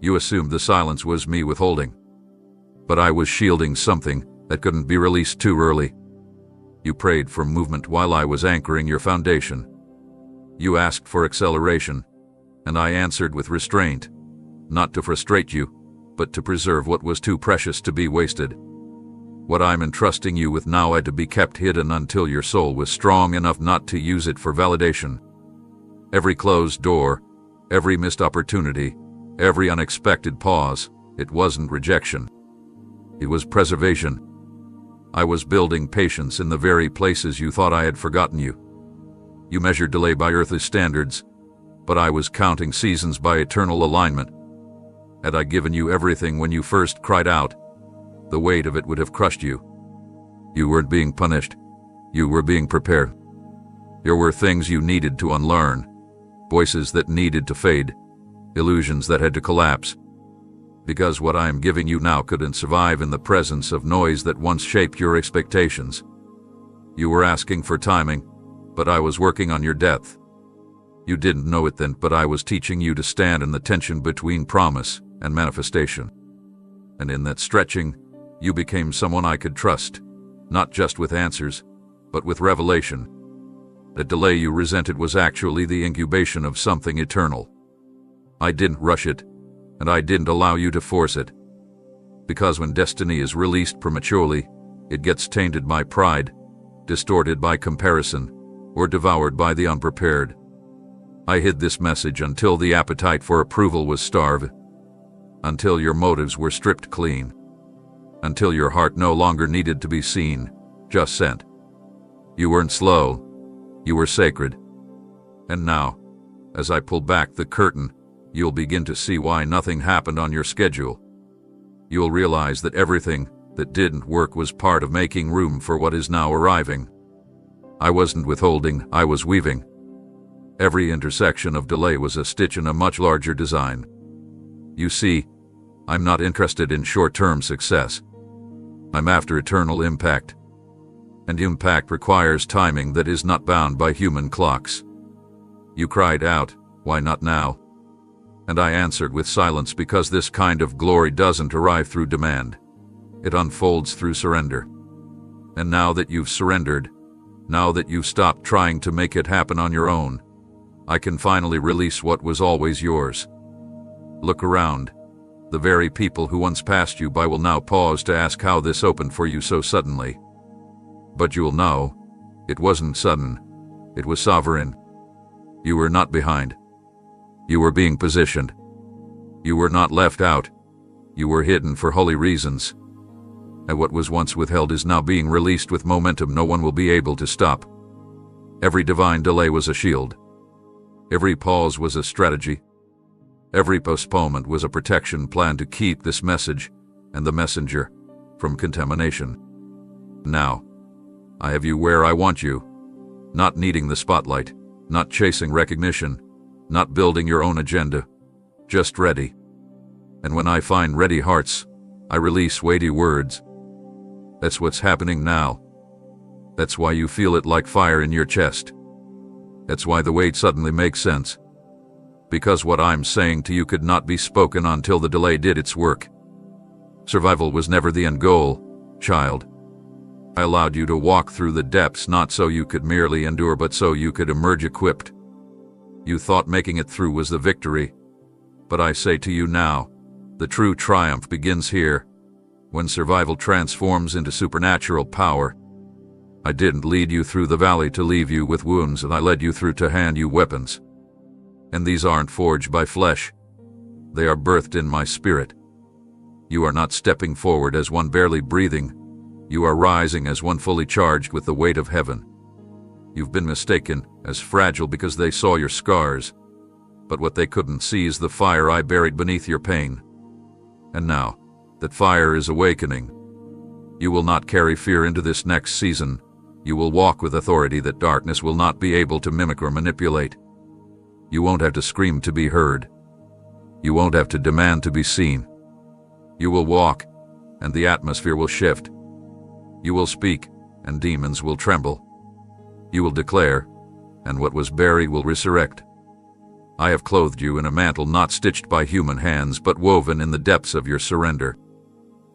You assumed the silence was me withholding. But I was shielding something that couldn't be released too early. You prayed for movement while I was anchoring your foundation. You asked for acceleration, and I answered with restraint, not to frustrate you, but to preserve what was too precious to be wasted. What I'm entrusting you with now had to be kept hidden until your soul was strong enough not to use it for validation. Every closed door, every missed opportunity, every unexpected pause, it wasn't rejection. It was preservation. I was building patience in the very places you thought I had forgotten you. You measured delay by earthly standards, but I was counting seasons by eternal alignment. Had I given you everything when you first cried out, the weight of it would have crushed you. You weren't being punished. You were being prepared. There were things you needed to unlearn, voices that needed to fade, illusions that had to collapse. Because what I am giving you now couldn't survive in the presence of noise that once shaped your expectations. You were asking for timing, but I was working on your depth. You didn't know it then, but I was teaching you to stand in the tension between promise and manifestation. And in that stretching, you became someone I could trust, not just with answers, but with revelation. The delay you resented was actually the incubation of something eternal. I didn't rush it, and I didn't allow you to force it. Because when destiny is released prematurely, it gets tainted by pride, distorted by comparison, or devoured by the unprepared. I hid this message until the appetite for approval was starved, until your motives were stripped clean, until your heart no longer needed to be seen, just sent. You weren't slow, you were sacred. And now, as I pull back the curtain, you'll begin to see why nothing happened on your schedule. You'll realize that everything that didn't work was part of making room for what is now arriving. I wasn't withholding, I was weaving. Every intersection of delay was a stitch in a much larger design. You see, I'm not interested in short-term success. I'm after eternal impact. And impact requires timing that is not bound by human clocks. You cried out, "Why not now?" And I answered with silence, because this kind of glory doesn't arrive through demand. It unfolds through surrender. And now that you've surrendered, now that you've stopped trying to make it happen on your own, I can finally release what was always yours. Look around. The very people who once passed you by will now pause to ask how this opened for you so suddenly. But you'll know, it wasn't sudden, it was sovereign. You were not behind. You were being positioned. You were not left out. You were hidden for holy reasons. And what was once withheld is now being released with momentum no one will be able to stop. Every divine delay was a shield. Every pause was a strategy. Every postponement was a protection plan to keep this message and the messenger from contamination. Now, I have you where I want you, not needing the spotlight, not chasing recognition, not building your own agenda, just ready. And when I find ready hearts, I release weighty words. That's what's happening now. That's why you feel it like fire in your chest. That's why the weight suddenly makes sense. Because what I'm saying to you could not be spoken until the delay did its work. Survival was never the end goal, child. I allowed you to walk through the depths not so you could merely endure but so you could emerge equipped. You thought making it through was the victory. But I say to you now, the true triumph begins here, when survival transforms into supernatural power. I didn't lead you through the valley to leave you with wounds, and I led you through to hand you weapons. And these aren't forged by flesh. They are birthed in my spirit. You are not stepping forward as one barely breathing. You are rising as one fully charged with the weight of heaven. You've been mistaken as fragile because they saw your scars, but what they couldn't see is the fire I buried beneath your pain. And now, that fire is awakening. You will not carry fear into this next season. You will walk with authority that darkness will not be able to mimic or manipulate. You won't have to scream to be heard. You won't have to demand to be seen. You will walk, and the atmosphere will shift. You will speak, and demons will tremble. You will declare, and what was buried will resurrect. I have clothed you in a mantle not stitched by human hands, but woven in the depths of your surrender.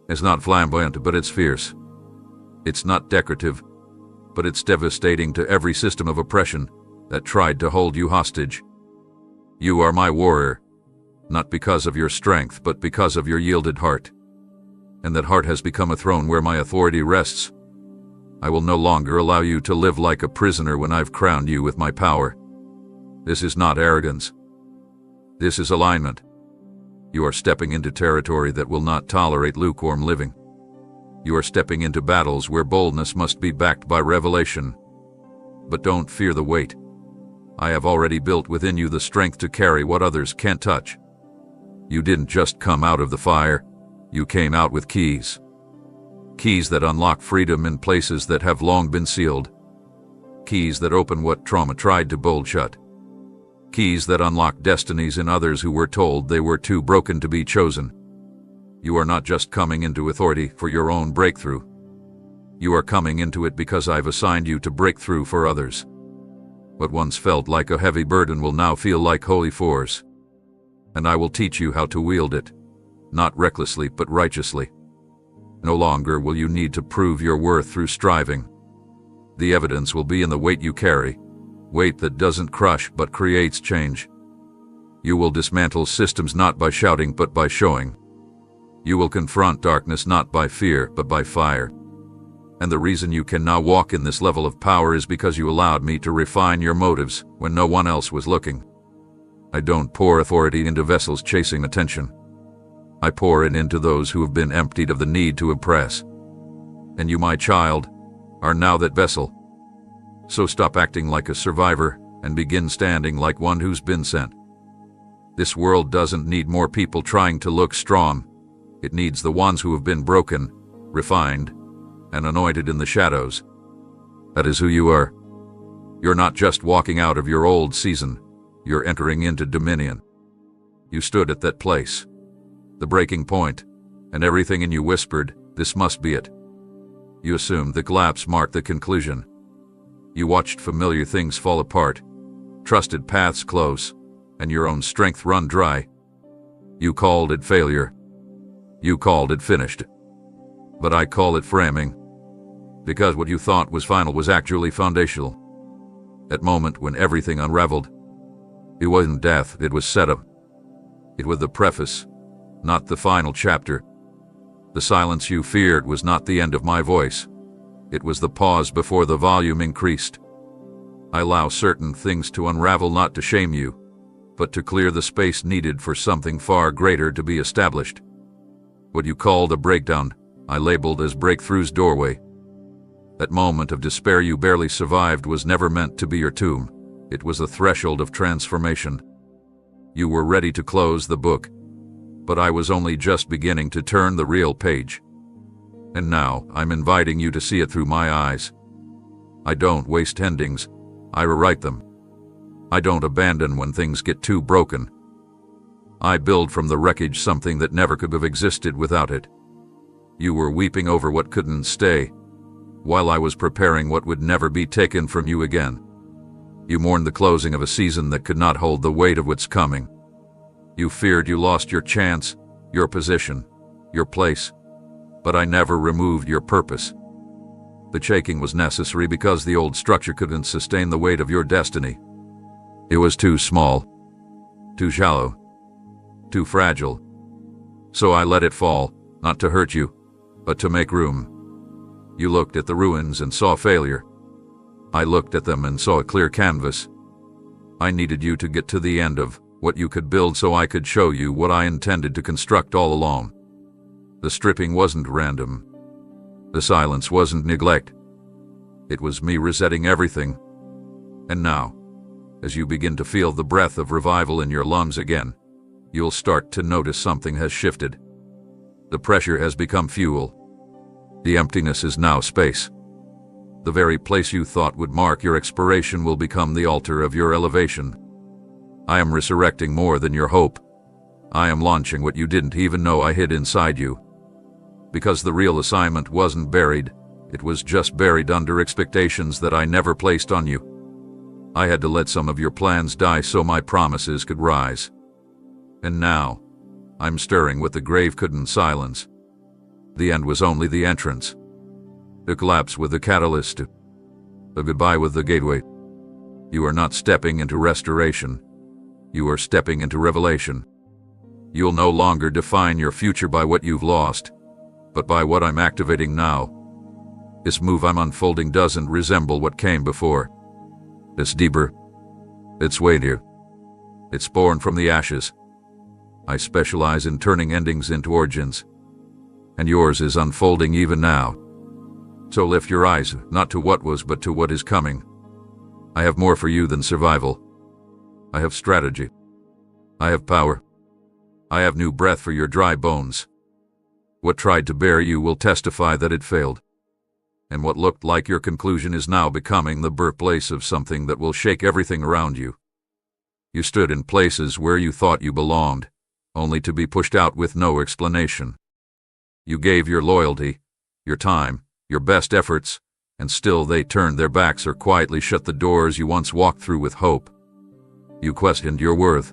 It's not flamboyant, but it's fierce. It's not decorative, but it's devastating to every system of oppression that tried to hold you hostage. You are my warrior, not because of your strength, but because of your yielded heart. And that heart has become a throne where my authority rests. I will no longer allow you to live like a prisoner when I've crowned you with my power. This is not arrogance. This is alignment. You are stepping into territory that will not tolerate lukewarm living. You are stepping into battles where boldness must be backed by revelation. But don't fear the weight. I have already built within you the strength to carry what others can't touch. You didn't just come out of the fire, you came out with keys. Keys that unlock freedom in places that have long been sealed. Keys that open what trauma tried to bolt shut. Keys that unlock destinies in others who were told they were too broken to be chosen. You are not just coming into authority for your own breakthrough. You are coming into it because I've assigned you to break through for others. What once felt like a heavy burden will now feel like holy force. And I will teach you how to wield it, not recklessly but righteously. No longer will you need to prove your worth through striving. The evidence will be in the weight you carry, weight that doesn't crush but creates change. You will dismantle systems not by shouting but by showing. You will confront darkness not by fear but by fire. And the reason you can now walk in this level of power is because you allowed me to refine your motives when no one else was looking. I don't pour authority into vessels chasing attention. I pour it into those who have been emptied of the need to impress. And you, my child, are now that vessel. So stop acting like a survivor and begin standing like one who's been sent. This world doesn't need more people trying to look strong. It needs the ones who have been broken, refined, and anointed in the shadows. That is who you are. You're not just walking out of your old season. You're entering into dominion. You stood at that place, the breaking point, and everything in you whispered, "This must be it." You assumed the collapse marked the conclusion. You watched familiar things fall apart, trusted paths close, and your own strength run dry. You called it failure. You called it finished. But I call it framing, because what you thought was final was actually foundational. That moment when everything unraveled, it wasn't death, it was setup. It was the preface, not the final chapter. The silence you feared was not the end of my voice. It was the pause before the volume increased. I allow certain things to unravel not to shame you, but to clear the space needed for something far greater to be established. What you called a breakdown, I labeled as breakthrough's doorway. That moment of despair you barely survived was never meant to be your tomb. It was the threshold of transformation. You were ready to close the book, but I was only just beginning to turn the real page. And now, I'm inviting you to see it through my eyes. I don't waste endings, I rewrite them. I don't abandon when things get too broken. I build from the wreckage something that never could have existed without it. You were weeping over what couldn't stay, while I was preparing what would never be taken from you again. You mourned the closing of a season that could not hold the weight of what's coming. You feared you lost your chance, your position, your place. But I never removed your purpose. The shaking was necessary because the old structure couldn't sustain the weight of your destiny. It was too small, too shallow, too fragile. So I let it fall, not to hurt you, but to make room. You looked at the ruins and saw failure. I looked at them and saw a clear canvas. I needed you to get to the end of what you could build so I could show you what I intended to construct all along. The stripping wasn't random. The silence wasn't neglect. It was me resetting everything. And now, as you begin to feel the breath of revival in your lungs again, you'll start to notice something has shifted. The pressure has become fuel. The emptiness is now space. The very place you thought would mark your expiration will become the altar of your elevation. I am resurrecting more than your hope. I am launching what you didn't even know I hid inside you. Because the real assignment wasn't buried, it was just buried under expectations that I never placed on you. I had to let some of your plans die so my promises could rise. And now, I'm stirring what the grave couldn't silence. The end was only the entrance. A collapse with the catalyst. A goodbye with the gateway. You are not stepping into restoration. You are stepping into revelation. You'll no longer define your future by what you've lost, but by what I'm activating now. This move I'm unfolding doesn't resemble what came before. It's deeper. It's weightier. It's born from the ashes. I specialize in turning endings into origins, and yours is unfolding even now. So lift your eyes, not to what was, but to what is coming. I have more for you than survival. I have strategy. I have power. I have new breath for your dry bones. What tried to bury you will testify that it failed. And what looked like your conclusion is now becoming the birthplace of something that will shake everything around you. You stood in places where you thought you belonged, only to be pushed out with no explanation. You gave your loyalty, your time, your best efforts, and still they turned their backs or quietly shut the doors you once walked through with hope. You questioned your worth.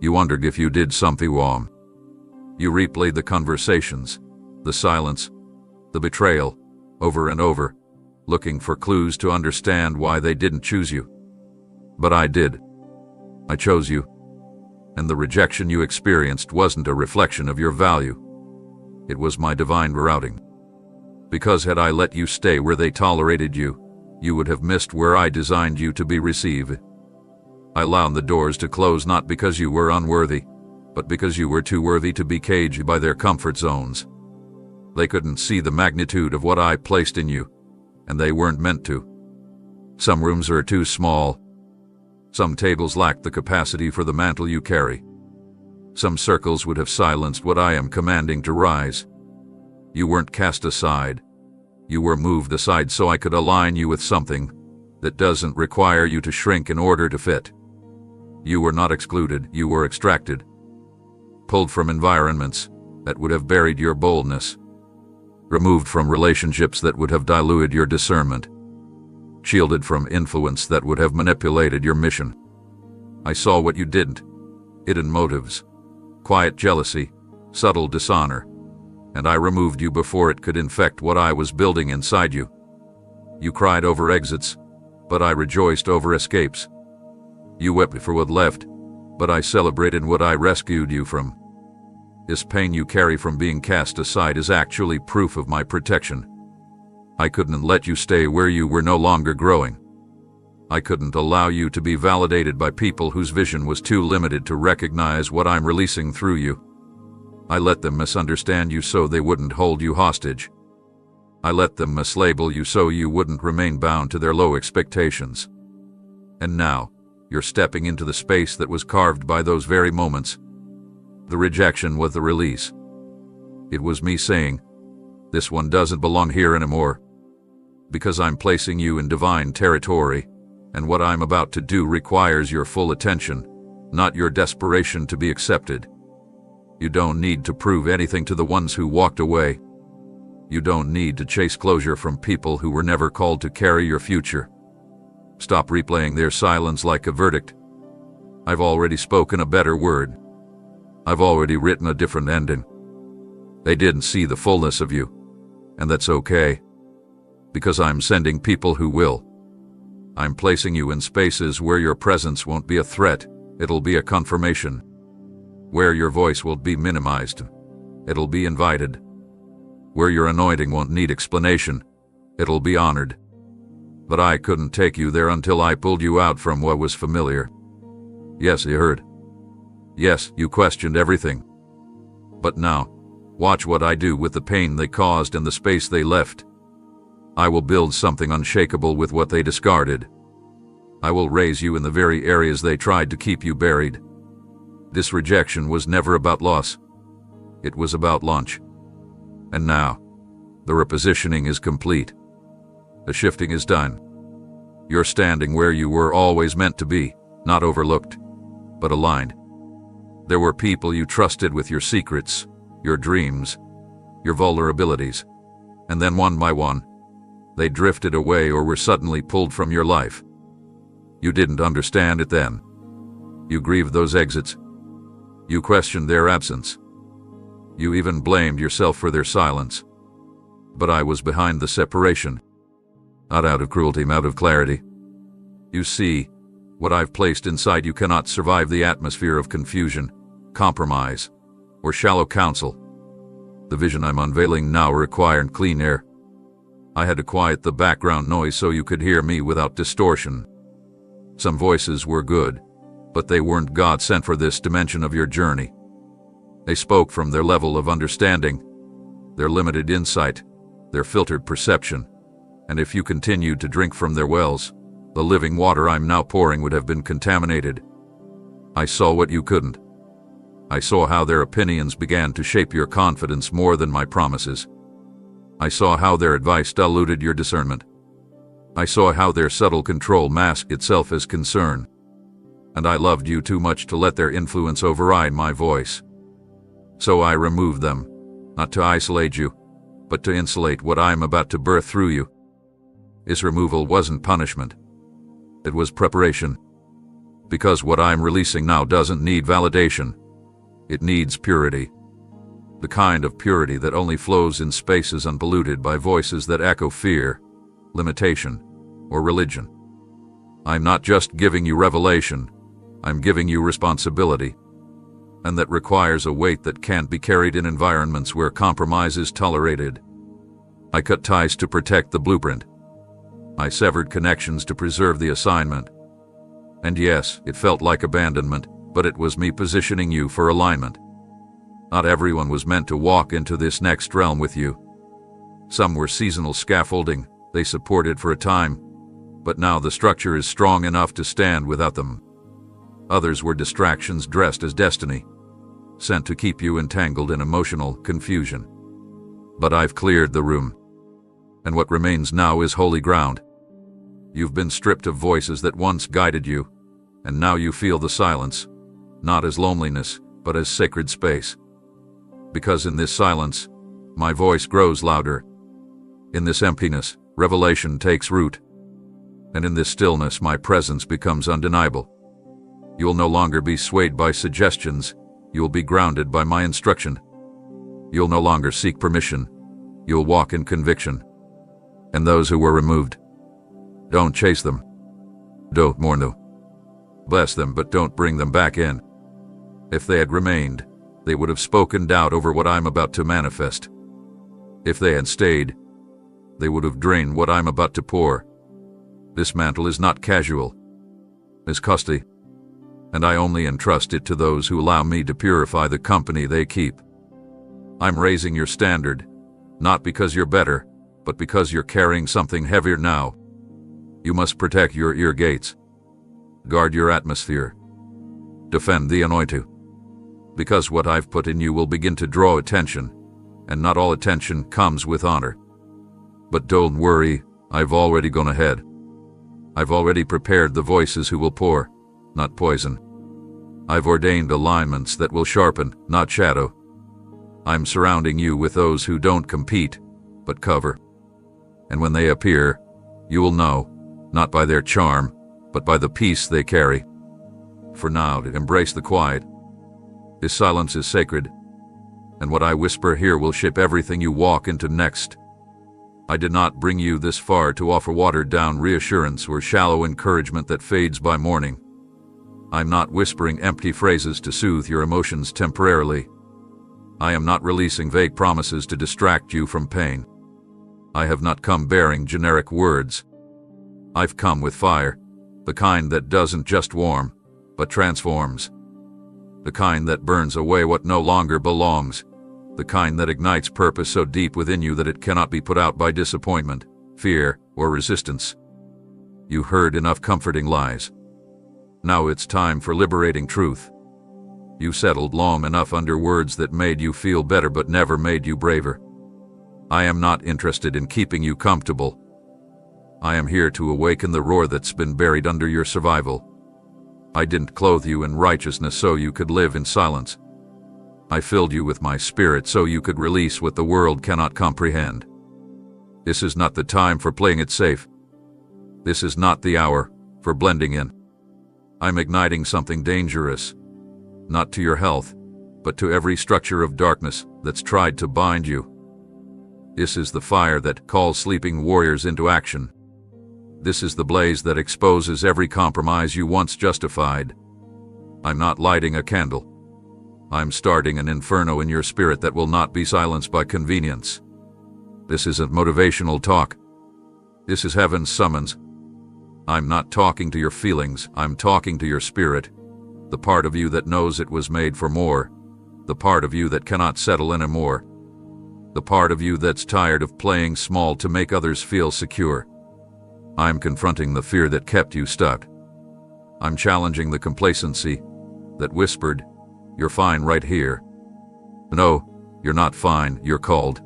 You wondered if you did something wrong. You replayed the conversations, the silence, the betrayal, over and over, looking for clues to understand why they didn't choose you. But I did. I chose you. And the rejection you experienced wasn't a reflection of your value. It was my divine routing. Because had I let you stay where they tolerated you, you would have missed where I designed you to be received. I allowed the doors to close not because you were unworthy, but because you were too worthy to be caged by their comfort zones. They couldn't see the magnitude of what I placed in you, and they weren't meant to. Some rooms are too small. Some tables lack the capacity for the mantle you carry. Some circles would have silenced what I am commanding to rise. You weren't cast aside. You were moved aside so I could align you with something that doesn't require you to shrink in order to fit. You were not excluded, you were extracted. Pulled from environments that would have buried your boldness. Removed from relationships that would have diluted your discernment. Shielded from influence that would have manipulated your mission. I saw what you didn't. Hidden motives. Quiet jealousy. Subtle dishonor. And I removed you before it could infect what I was building inside you. You cried over exits, but I rejoiced over escapes. You wept for what left, but I celebrated what I rescued you from. This pain you carry from being cast aside is actually proof of my protection. I couldn't let you stay where you were no longer growing. I couldn't allow you to be validated by people whose vision was too limited to recognize what I'm releasing through you. I let them misunderstand you so they wouldn't hold you hostage. I let them mislabel you so you wouldn't remain bound to their low expectations. And now, you're stepping into the space that was carved by those very moments. The rejection was the release. It was me saying, this one doesn't belong here anymore. Because I'm placing you in divine territory, and what I'm about to do requires your full attention, not your desperation to be accepted. You don't need to prove anything to the ones who walked away. You don't need to chase closure from people who were never called to carry your future. Stop replaying their silence like a verdict. I've already spoken a better word. I've already written a different ending. They didn't see the fullness of you, and that's okay. Because I'm sending people who will. I'm placing you in spaces where your presence won't be a threat, it'll be a confirmation. Where your voice will be minimized, it'll be invited. Where your anointing won't need explanation, it'll be honored. But I couldn't take you there until I pulled you out from what was familiar. Yes, you heard. Yes, you questioned everything. But now, watch what I do with the pain they caused and the space they left. I will build something unshakable with what they discarded. I will raise you in the very areas they tried to keep you buried. This rejection was never about loss. It was about launch. And now, the repositioning is complete. The shifting is done. You're standing where you were always meant to be, not overlooked, but aligned. There were people you trusted with your secrets, your dreams, your vulnerabilities, and then one by one, they drifted away or were suddenly pulled from your life. You didn't understand it then. You grieved those exits. You questioned their absence. You even blamed yourself for their silence. But I was behind the separation. Not out of cruelty, out of clarity. You see, what I've placed inside you cannot survive the atmosphere of confusion, compromise, or shallow counsel. The vision I'm unveiling now required clean air. I had to quiet the background noise so you could hear me without distortion. Some voices were good, but they weren't God sent for this dimension of your journey. They spoke from their level of understanding, their limited insight, their filtered perception, and if you continued to drink from their wells, the living water I'm now pouring would have been contaminated. I saw what you couldn't. I saw how their opinions began to shape your confidence more than my promises. I saw how their advice diluted your discernment. I saw how their subtle control masked itself as concern. And I loved you too much to let their influence override my voice. So I removed them, not to isolate you, but to insulate what I'm about to birth through you. This removal wasn't punishment. It was preparation. Because what I'm releasing now doesn't need validation. It needs purity. The kind of purity that only flows in spaces unpolluted by voices that echo fear, limitation, or religion. I'm not just giving you revelation, I'm giving you responsibility. And that requires a weight that can't be carried in environments where compromise is tolerated. I cut ties to protect the blueprint. I severed connections to preserve the assignment. And yes, it felt like abandonment, but it was me positioning you for alignment. Not everyone was meant to walk into this next realm with you. Some were seasonal scaffolding, they supported for a time, but now the structure is strong enough to stand without them. Others were distractions dressed as destiny, sent to keep you entangled in emotional confusion. But I've cleared the room, and what remains now is holy ground. You've been stripped of voices that once guided you, and now you feel the silence, not as loneliness, but as sacred space. Because in this silence, my voice grows louder. In this emptiness, revelation takes root. And in this stillness, my presence becomes undeniable. You'll no longer be swayed by suggestions, you'll be grounded by my instruction. You'll no longer seek permission, you'll walk in conviction. And those who were removed, don't chase them. Don't mourn them. Bless them, but don't bring them back in. If they had remained, they would have spoken doubt over what I'm about to manifest. If they had stayed, they would have drained what I'm about to pour. This mantle is not casual. It's costly. And I only entrust it to those who allow me to purify the company they keep. I'm raising your standard, not because you're better, but because you're carrying something heavier now. You must protect your ear gates. Guard your atmosphere. Defend the anointing. Because what I've put in you will begin to draw attention, and not all attention comes with honor. But don't worry, I've already gone ahead. I've already prepared the voices who will pour, not poison. I've ordained alignments that will sharpen, not shadow. I'm surrounding you with those who don't compete, but cover. And when they appear, you will know, not by their charm, but by the peace they carry. For now, to embrace the quiet. This silence is sacred, and what I whisper here will shape everything you walk into next. I did not bring you this far to offer watered-down reassurance or shallow encouragement that fades by morning. I'm not whispering empty phrases to soothe your emotions temporarily. I am not releasing vague promises to distract you from pain. I have not come bearing generic words. I've come with fire, the kind that doesn't just warm, but transforms. The kind that burns away what no longer belongs. The kind that ignites purpose so deep within you that it cannot be put out by disappointment, fear, or resistance. You heard enough comforting lies. Now it's time for liberating truth. You settled long enough under words that made you feel better but never made you braver. I am not interested in keeping you comfortable. I am here to awaken the roar that's been buried under your survival. I didn't clothe you in righteousness so you could live in silence. I filled you with my spirit so you could release what the world cannot comprehend. This is not the time for playing it safe. This is not the hour for blending in. I'm igniting something dangerous, not to your health, but to every structure of darkness that's tried to bind you. This is the fire that calls sleeping warriors into action. This is the blaze that exposes every compromise you once justified. I'm not lighting a candle. I'm starting an inferno in your spirit that will not be silenced by convenience. This isn't motivational talk. This is heaven's summons. I'm not talking to your feelings, I'm talking to your spirit, the part of you that knows it was made for more, the part of you that cannot settle anymore, the part of you that's tired of playing small to make others feel secure. I'm confronting the fear that kept you stuck. I'm challenging the complacency that whispered, "You're fine right here." No, you're not fine, you're called.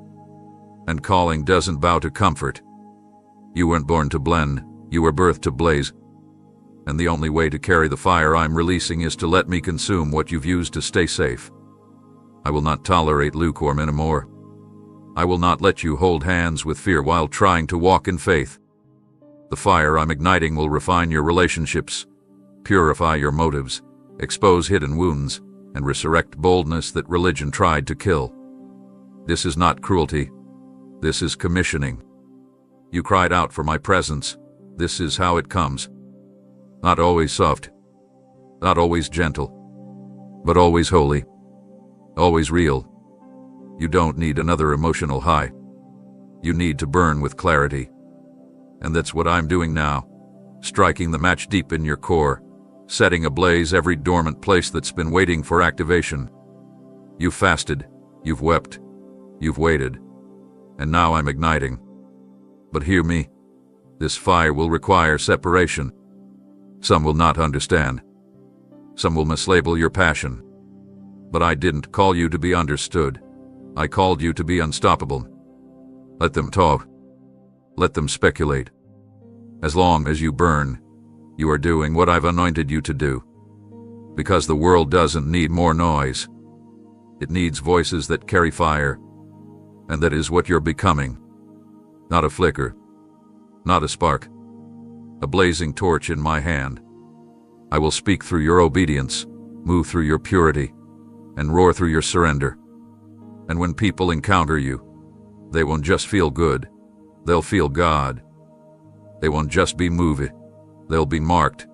And calling doesn't bow to comfort. You weren't born to blend, you were birthed to blaze. And the only way to carry the fire I'm releasing is to let me consume what you've used to stay safe. I will not tolerate lukewarm anymore. I will not let you hold hands with fear while trying to walk in faith. The fire I'm igniting will refine your relationships, purify your motives, expose hidden wounds, and resurrect boldness that religion tried to kill. This is not cruelty. This is commissioning. You cried out for my presence. This is how it comes. Not always soft, not always gentle, but always holy, always real. You don't need another emotional high. You need to burn with clarity. And that's what I'm doing now, striking the match deep in your core, setting ablaze every dormant place that's been waiting for activation. You've fasted, you've wept, you've waited, and now I'm igniting. But hear me, this fire will require separation. Some will not understand. Some will mislabel your passion. But I didn't call you to be understood. I called you to be unstoppable. Let them talk. Let them speculate. As long as you burn, you are doing what I've anointed you to do. Because the world doesn't need more noise. It needs voices that carry fire. And that is what you're becoming. Not a flicker. Not a spark. A blazing torch in my hand. I will speak through your obedience, move through your purity, and roar through your surrender. And when people encounter you, they won't just feel good, they'll feel God. They won't just be moved, they'll be marked.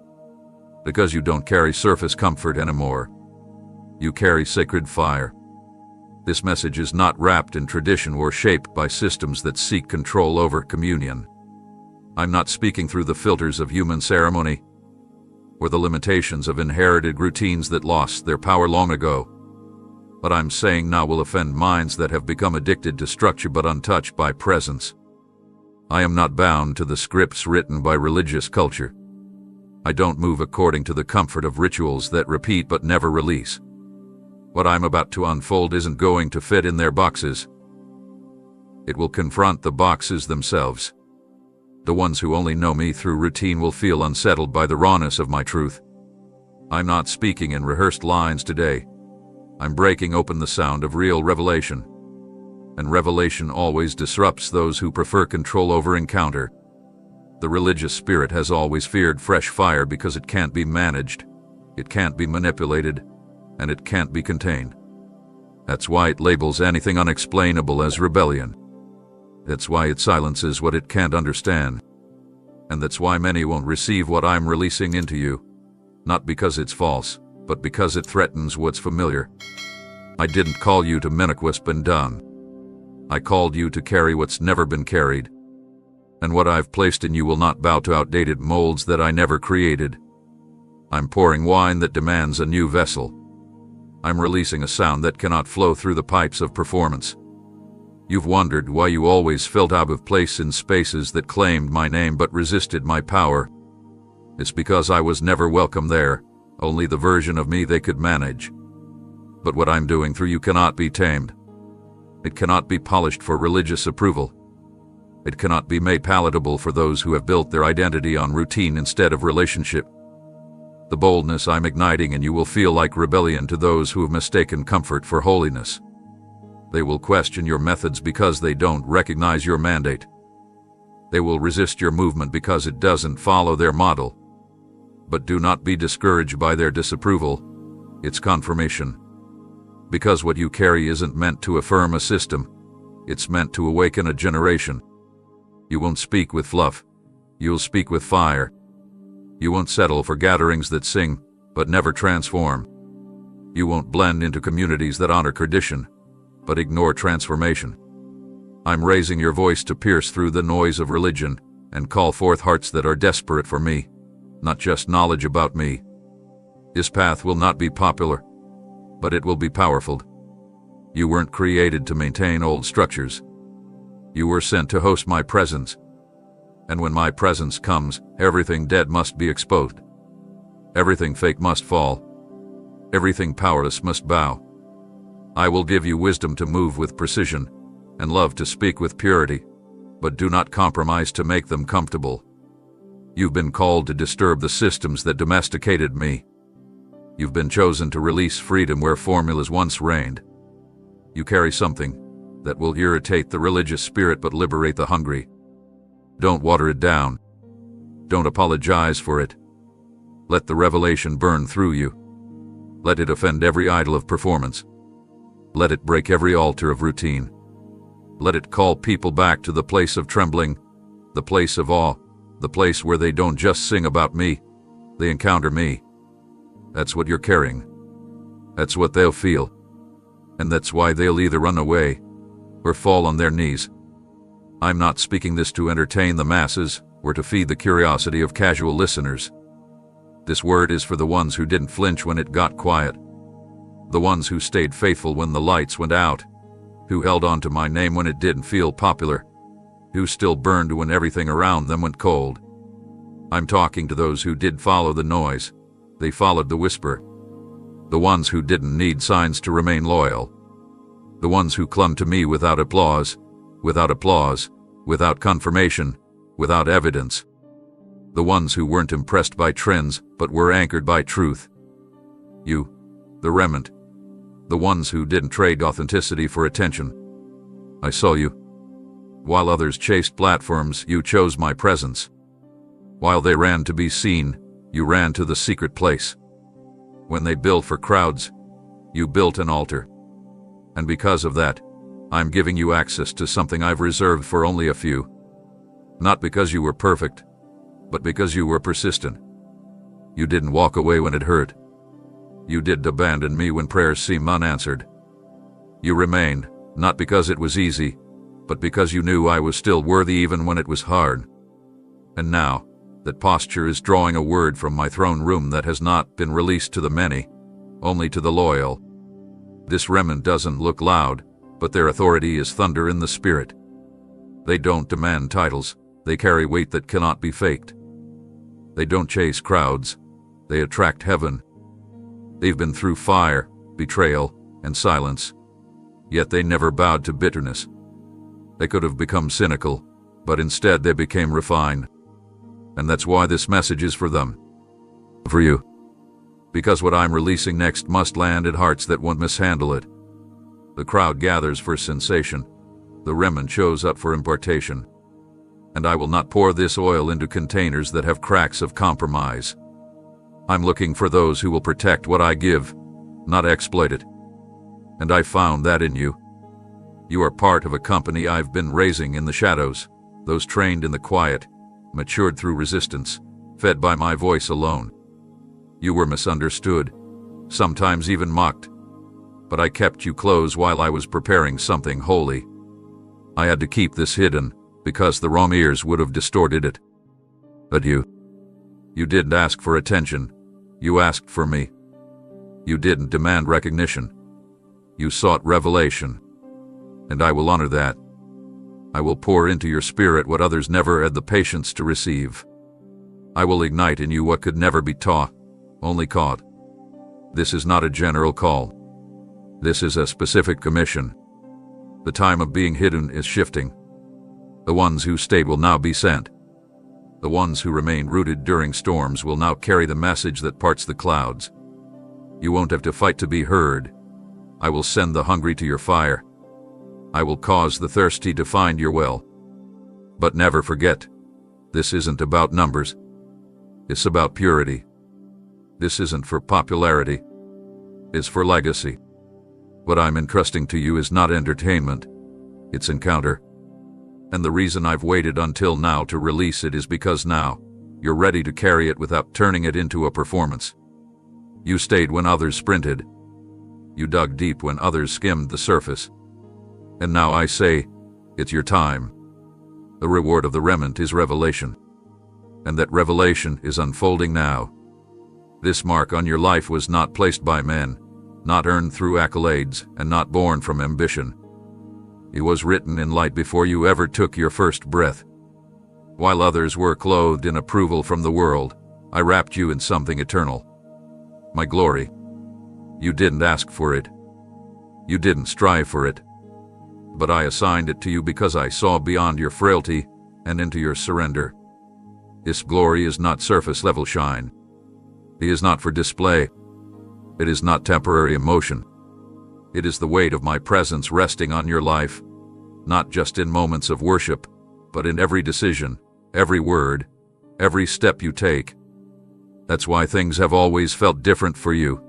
Because you don't carry surface comfort anymore. You carry sacred fire. This message is not wrapped in tradition or shaped by systems that seek control over communion. I'm not speaking through the filters of human ceremony or the limitations of inherited routines that lost their power long ago. What I'm saying now will offend minds that have become addicted to structure but untouched by presence. I am not bound to the scripts written by religious culture. I don't move according to the comfort of rituals that repeat but never release. What I'm about to unfold isn't going to fit in their boxes. It will confront the boxes themselves. The ones who only know me through routine will feel unsettled by the rawness of my truth. I'm not speaking in rehearsed lines today. I'm breaking open the sound of real revelation. And revelation always disrupts those who prefer control over encounter. The religious spirit has always feared fresh fire because it can't be managed, it can't be manipulated, and it can't be contained. That's why it labels anything unexplainable as rebellion. That's why it silences what it can't understand. And that's why many won't receive what I'm releasing into you. Not because it's false, but because it threatens what's familiar. I didn't call you to mimic what's been done. I called you to carry what's never been carried. And what I've placed in you will not bow to outdated molds that I never created. I'm pouring wine that demands a new vessel. I'm releasing a sound that cannot flow through the pipes of performance. You've wondered why you always felt out of place in spaces that claimed my name but resisted my power. It's because I was never welcome there, only the version of me they could manage. But what I'm doing through you cannot be tamed. It cannot be polished for religious approval. It cannot be made palatable for those who have built their identity on routine instead of relationship. The boldness I'm igniting in you will feel like rebellion to those who have mistaken comfort for holiness. They will question your methods because they don't recognize your mandate. They will resist your movement because it doesn't follow their model. But do not be discouraged by their disapproval. It's confirmation. Because what you carry isn't meant to affirm a system. It's meant to awaken a generation. You won't speak with fluff. You'll speak with fire. You won't settle for gatherings that sing, but never transform. You won't blend into communities that honor tradition, but ignore transformation. I'm raising your voice to pierce through the noise of religion and call forth hearts that are desperate for me, not just knowledge about me. This path will not be popular, but it will be powerful. You weren't created to maintain old structures. You were sent to host my presence. And when my presence comes, everything dead must be exposed. Everything fake must fall. Everything powerless must bow. I will give you wisdom to move with precision, and love to speak with purity, but do not compromise to make them comfortable. You've been called to disturb the systems that domesticated me. You've been chosen to release freedom where formulas once reigned. You carry something that will irritate the religious spirit but liberate the hungry. Don't water it down. Don't apologize for it. Let the revelation burn through you. Let it offend every idol of performance. Let it break every altar of routine. Let it call people back to the place of trembling, the place of awe, the place where they don't just sing about me, they encounter me. That's what you're carrying. That's what they'll feel. And that's why they'll either run away or fall on their knees. I'm not speaking this to entertain the masses or to feed the curiosity of casual listeners. This word is for the ones who didn't flinch when it got quiet, the ones who stayed faithful when the lights went out, who held on to my name when it didn't feel popular, who still burned when everything around them went cold. I'm talking to those who did follow the noise. They followed the whisper. The ones who didn't need signs to remain loyal. The ones who clung to me without applause, without confirmation, without evidence. The ones who weren't impressed by trends but were anchored by truth. You, the remnant. The ones who didn't trade authenticity for attention. I saw you. While others chased platforms, you chose my presence. While they ran to be seen, you ran to the secret place. When they built for crowds, you built an altar. And because of that, I'm giving you access to something I've reserved for only a few. Not because you were perfect, but because you were persistent. You didn't walk away when it hurt. You didn't abandon me when prayers seemed unanswered. You remained, not because it was easy, but because you knew I was still worthy even when it was hard. And now, that posture is drawing a word from my throne room that has not been released to the many, only to the loyal. This remnant doesn't look loud, but their authority is thunder in the spirit. They don't demand titles, they carry weight that cannot be faked. They don't chase crowds, they attract heaven. They've been through fire, betrayal, and silence, yet they never bowed to bitterness. They could have become cynical, but instead they became refined. And that's why this message is for them. For you. Because what I'm releasing next must land at hearts that won't mishandle it. The crowd gathers for sensation. The remnant shows up for impartation. And I will not pour this oil into containers that have cracks of compromise. I'm looking for those who will protect what I give, not exploit it. And I found that in you. You are part of a company I've been raising in the shadows, those trained in the quiet, matured through resistance, fed by my voice alone. You were misunderstood, sometimes even mocked, but I kept you close while I was preparing something holy. I had to keep this hidden, because the wrong ears would have distorted it. But you didn't ask for attention, you asked for me. You didn't demand recognition, you sought revelation. And I will honor that. I will pour into your spirit what others never had the patience to receive. I will ignite in you what could never be taught, only caught. This is not a general call. This is a specific commission. The time of being hidden is shifting. The ones who stayed will now be sent. The ones who remain rooted during storms will now carry the message that parts the clouds. You won't have to fight to be heard. I will send the hungry to your fire. I will cause the thirsty to find your well. But never forget, this isn't about numbers. It's about purity. This isn't for popularity. It's for legacy. What I'm entrusting to you is not entertainment. It's encounter. And the reason I've waited until now to release it is because now you're ready to carry it without turning it into a performance. You stayed when others sprinted. You dug deep when others skimmed the surface. And now I say, it's your time. The reward of the remnant is revelation. And that revelation is unfolding now. This mark on your life was not placed by men, not earned through accolades, and not born from ambition. It was written in light before you ever took your first breath. While others were clothed in approval from the world, I wrapped you in something eternal. My glory. You didn't ask for it. You didn't strive for it. But I assigned it to you because I saw beyond your frailty and into your surrender. This glory is not surface-level shine. It is not for display. It is not temporary emotion. It is the weight of my presence resting on your life, not just in moments of worship, but in every decision, every word, every step you take. That's why things have always felt different for you.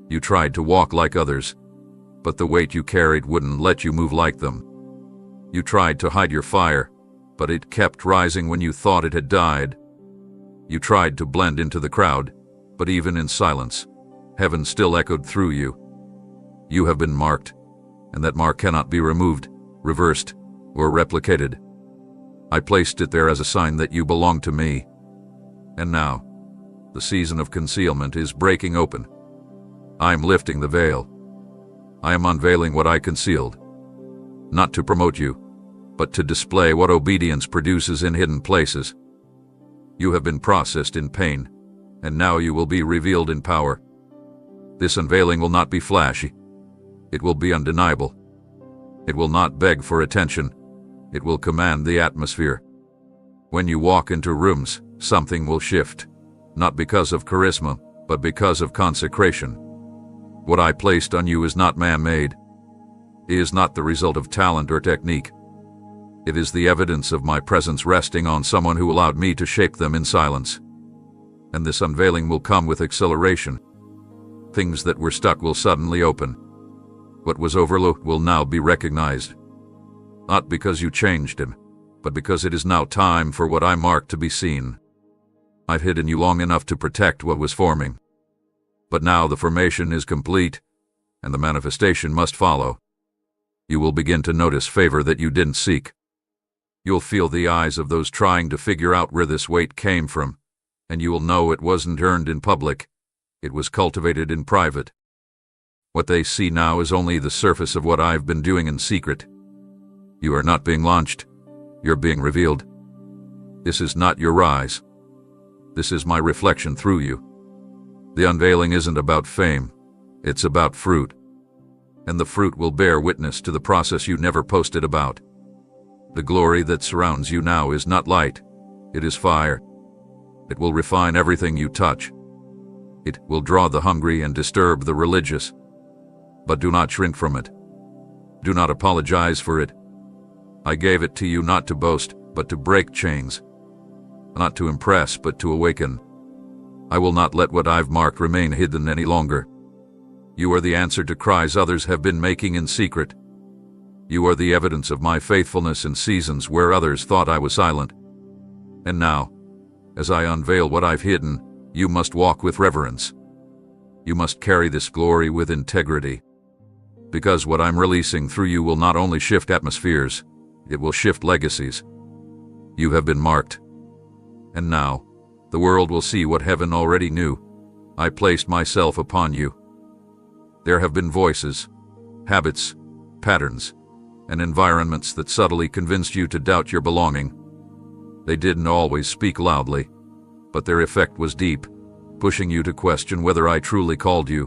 You tried to walk like others, but the weight you carried wouldn't let you move like them. You tried to hide your fire, but it kept rising when you thought it had died. You tried to blend into the crowd, but even in silence, heaven still echoed through you. You have been marked, and that mark cannot be removed, reversed, or replicated. I placed it there as a sign that you belong to me. And now, the season of concealment is breaking open. I am lifting the veil. I am unveiling what I concealed. Not to promote you, but to display what obedience produces in hidden places. You have been processed in pain, and now you will be revealed in power. This unveiling will not be flashy. It will be undeniable. It will not beg for attention. It will command the atmosphere. When you walk into rooms, something will shift, not because of charisma, but because of consecration. What I placed on you is not man-made. It is not the result of talent or technique. It is the evidence of my presence resting on someone who allowed me to shape them in silence. And this unveiling will come with acceleration. Things that were stuck will suddenly open. What was overlooked will now be recognized. Not because you changed him, but because it is now time for what I marked to be seen. I've hidden you long enough to protect what was forming. But now the formation is complete, and the manifestation must follow. You will begin to notice favor that you didn't seek. You'll feel the eyes of those trying to figure out where this weight came from, and you will know it wasn't earned in public. It was cultivated in private. What they see now is only the surface of what I've been doing in secret. You are not being launched. You're being revealed. This is not your rise. This is my reflection through you. The unveiling isn't about fame. It's about fruit. And the fruit will bear witness to the process you never posted about. The glory that surrounds you now is not light. It is fire. It will refine everything you touch. It will draw the hungry and disturb the religious. But do not shrink from it. Do not apologize for it. I gave it to you not to boast, but to break chains. Not to impress, but to awaken. I will not let what I've marked remain hidden any longer. You are the answer to cries others have been making in secret. You are the evidence of my faithfulness in seasons where others thought I was silent. And now, as I unveil what I've hidden, you must walk with reverence. You must carry this glory with integrity. Because what I'm releasing through you will not only shift atmospheres, it will shift legacies. You have been marked. And now, the world will see what heaven already knew. I placed myself upon you. There have been voices, habits, patterns, and environments that subtly convinced you to doubt your belonging. They didn't always speak loudly, but their effect was deep, pushing you to question whether I truly called you,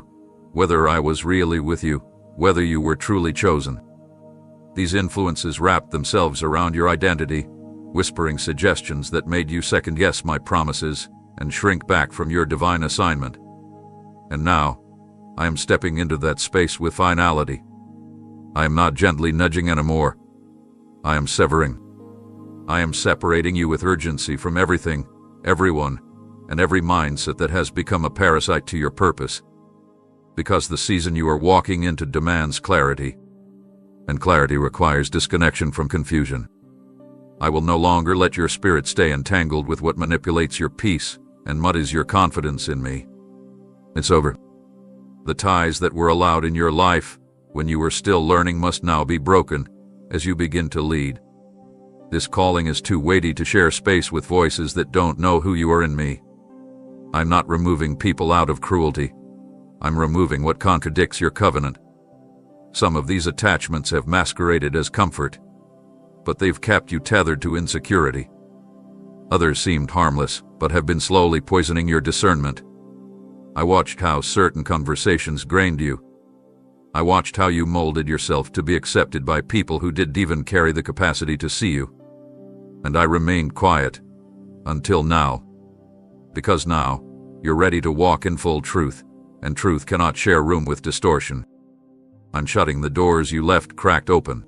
whether I was really with you, whether you were truly chosen. These influences wrapped themselves around your identity, whispering suggestions that made you second-guess my promises and shrink back from your divine assignment. And now, I am stepping into that space with finality. I am not gently nudging anymore. I am severing. I am separating you with urgency from everything, everyone, and every mindset that has become a parasite to your purpose. Because the season you are walking into demands clarity, and clarity requires disconnection from confusion. I will no longer let your spirit stay entangled with what manipulates your peace and muddies your confidence in me. It's over. The ties that were allowed in your life when you were still learning must now be broken as you begin to lead. This calling is too weighty to share space with voices that don't know who you are in me. I'm not removing people out of cruelty. I'm removing what contradicts your covenant. Some of these attachments have masqueraded as comfort, but they've kept you tethered to insecurity. Others seemed harmless, but have been slowly poisoning your discernment. I watched how certain conversations drained you. I watched how you molded yourself to be accepted by people who didn't even carry the capacity to see you. And I remained quiet, until now. Because now, you're ready to walk in full truth, and truth cannot share room with distortion. I'm shutting the doors you left cracked open.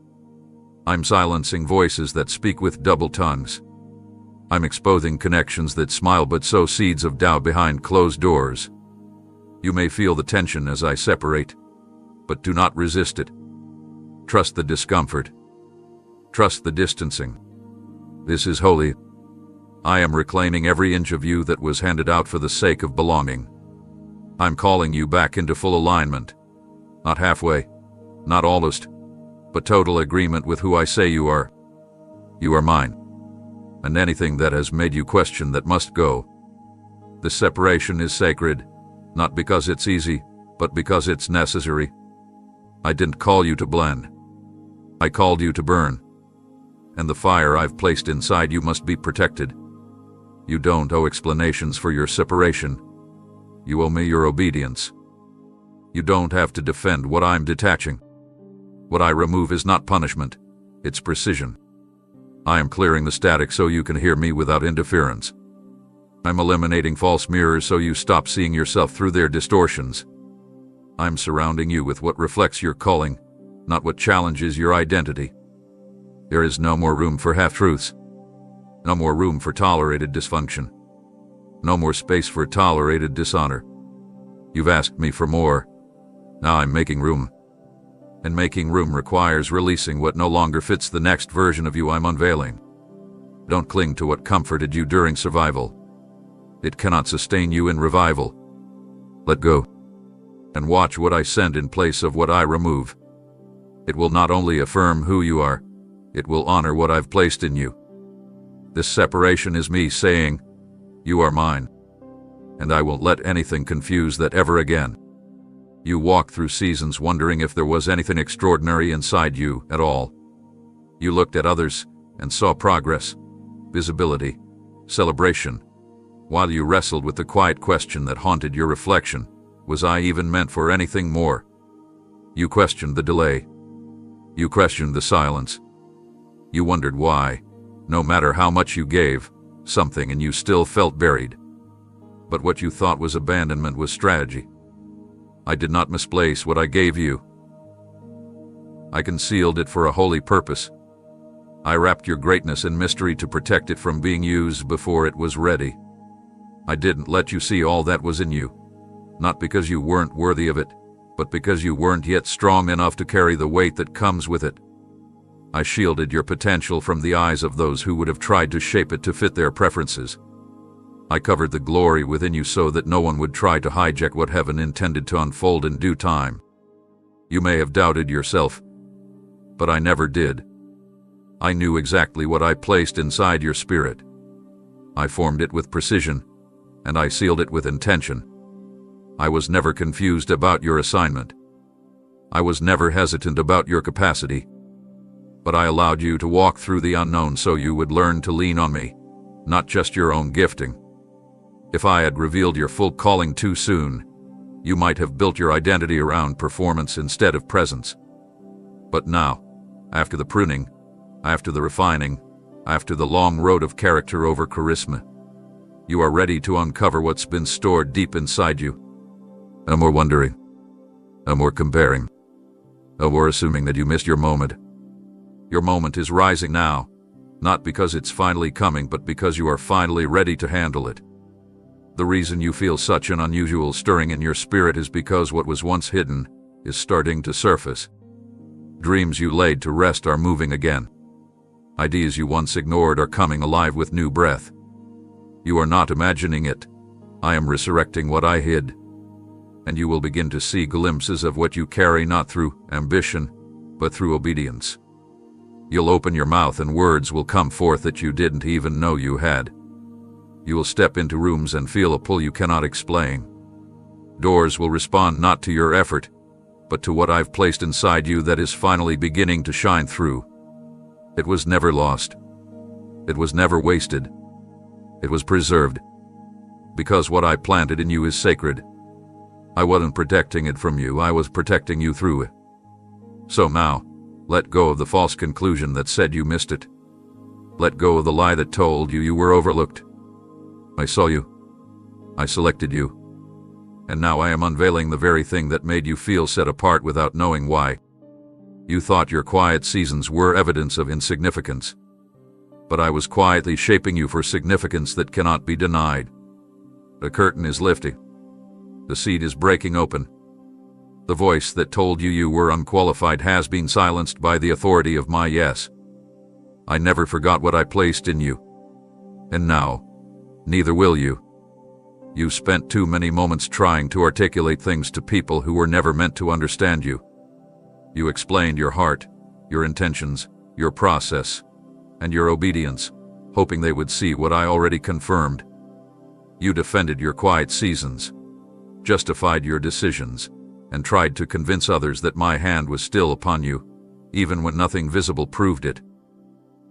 I'm silencing voices that speak with double tongues. I'm exposing connections that smile but sow seeds of doubt behind closed doors. You may feel the tension as I separate, but do not resist it. Trust the discomfort. Trust the distancing. This is holy. I am reclaiming every inch of you that was handed out for the sake of belonging. I'm calling you back into full alignment. Not halfway, not almost, but total agreement with who I say you are. You are mine. And anything that has made you question that must go. This separation is sacred, not because it's easy, but because it's necessary. I didn't call you to blend. I called you to burn. And the fire I've placed inside you must be protected. You don't owe explanations for your separation. You owe me your obedience. You don't have to defend what I'm detaching. What I remove is not punishment, it's precision. I am clearing the static so you can hear me without interference. I'm eliminating false mirrors so you stop seeing yourself through their distortions. I'm surrounding you with what reflects your calling, not what challenges your identity. There is no more room for half-truths. No more room for tolerated dysfunction. No more space for tolerated dishonor. You've asked me for more. Now I'm making room. And making room requires releasing what no longer fits the next version of you I'm unveiling. Don't cling to what comforted you during survival. It cannot sustain you in revival. Let go. And watch what I send in place of what I remove. It will not only affirm who you are, it will honor what I've placed in you. This separation is me saying, you are mine. And I won't let anything confuse that ever again. You walked through seasons wondering if there was anything extraordinary inside you at all. You looked at others and saw progress, visibility, celebration, while you wrestled with the quiet question that haunted your reflection, was I even meant for anything more? You questioned the delay. You questioned the silence. You wondered why, no matter how much you gave, something in you still felt buried. But what you thought was abandonment was strategy. I did not misplace what I gave you. I concealed it for a holy purpose. I wrapped your greatness in mystery to protect it from being used before it was ready. I didn't let you see all that was in you, not because you weren't worthy of it, but because you weren't yet strong enough to carry the weight that comes with it. I shielded your potential from the eyes of those who would have tried to shape it to fit their preferences. I covered the glory within you so that no one would try to hijack what heaven intended to unfold in due time. You may have doubted yourself, but I never did. I knew exactly what I placed inside your spirit. I formed it with precision, and I sealed it with intention. I was never confused about your assignment. I was never hesitant about your capacity. But I allowed you to walk through the unknown so you would learn to lean on me, not just your own gifting. If I had revealed your full calling too soon, you might have built your identity around performance instead of presence. But now, after the pruning, after the refining, after the long road of character over charisma, you are ready to uncover what's been stored deep inside you. No more wondering. No more comparing. No more assuming that you missed your moment. Your moment is rising now, not because it's finally coming, but because you are finally ready to handle it. The reason you feel such an unusual stirring in your spirit is because what was once hidden is starting to surface. Dreams you laid to rest are moving again. Ideas you once ignored are coming alive with new breath. You are not imagining it. I am resurrecting what I hid. And you will begin to see glimpses of what you carry, not through ambition, but through obedience. You'll open your mouth and words will come forth that you didn't even know you had. You will step into rooms and feel a pull you cannot explain. Doors will respond not to your effort, but to what I've placed inside you that is finally beginning to shine through. It was never lost. It was never wasted. It was preserved. Because what I planted in you is sacred. I wasn't protecting it from you, I was protecting you through it. So now, let go of the false conclusion that said you missed it. Let go of the lie that told you you were overlooked. I saw you. I selected you. And now I am unveiling the very thing that made you feel set apart without knowing why. You thought your quiet seasons were evidence of insignificance. But I was quietly shaping you for significance that cannot be denied. The curtain is lifting. The seed is breaking open. The voice that told you you were unqualified has been silenced by the authority of my yes. I never forgot what I placed in you. And now, neither will you. You spent too many moments trying to articulate things to people who were never meant to understand you. You explained your heart, your intentions, your process, and your obedience, hoping they would see what I already confirmed. You defended your quiet seasons, justified your decisions, and tried to convince others that my hand was still upon you, even when nothing visible proved it.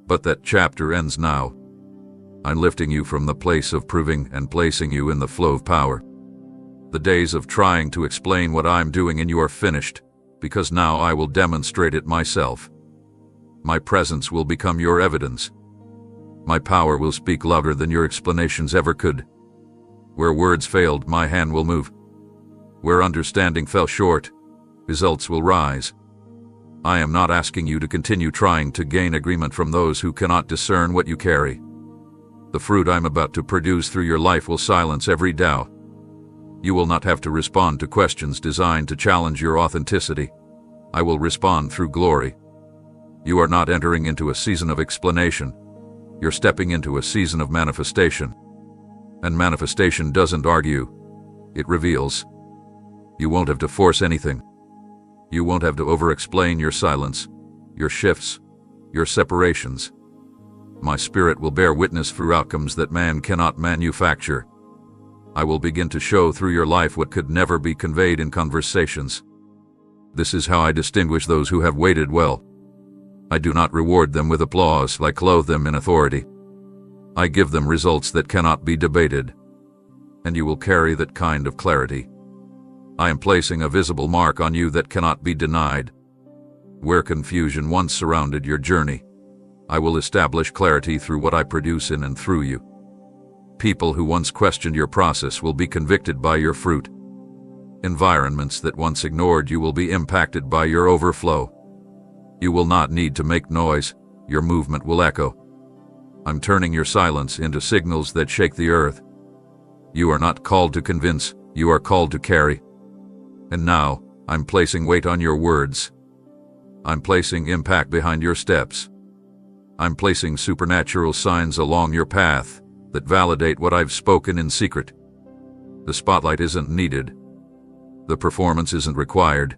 But that chapter ends now. I'm lifting you from the place of proving and placing you in the flow of power. The days of trying to explain what I'm doing in you are finished, because now I will demonstrate it myself. My presence will become your evidence. My power will speak louder than your explanations ever could. Where words failed, my hand will move. Where understanding fell short, results will rise. I am not asking you to continue trying to gain agreement from those who cannot discern what you carry. The fruit I'm about to produce through your life will silence every doubt. You will not have to respond to questions designed to challenge your authenticity. I will respond through glory. You are not entering into a season of explanation. You're stepping into a season of manifestation. And manifestation doesn't argue. It reveals. You won't have to force anything. You won't have to over-explain your silence, your shifts, your separations. My spirit will bear witness through outcomes that man cannot manufacture. I will begin to show through your life what could never be conveyed in conversations. This is how I distinguish those who have waited well. I do not reward them with applause, I clothe them in authority. I give them results that cannot be debated. And you will carry that kind of clarity. I am placing a visible mark on you that cannot be denied. Where confusion once surrounded your journey, I will establish clarity through what I produce in and through you. People who once questioned your process will be convicted by your fruit. Environments that once ignored you will be impacted by your overflow. You will not need to make noise, your movement will echo. I'm turning your silence into signals that shake the earth. You are not called to convince, you are called to carry. And now, I'm placing weight on your words. I'm placing impact behind your steps. I'm placing supernatural signs along your path that validate what I've spoken in secret. The spotlight isn't needed. The performance isn't required.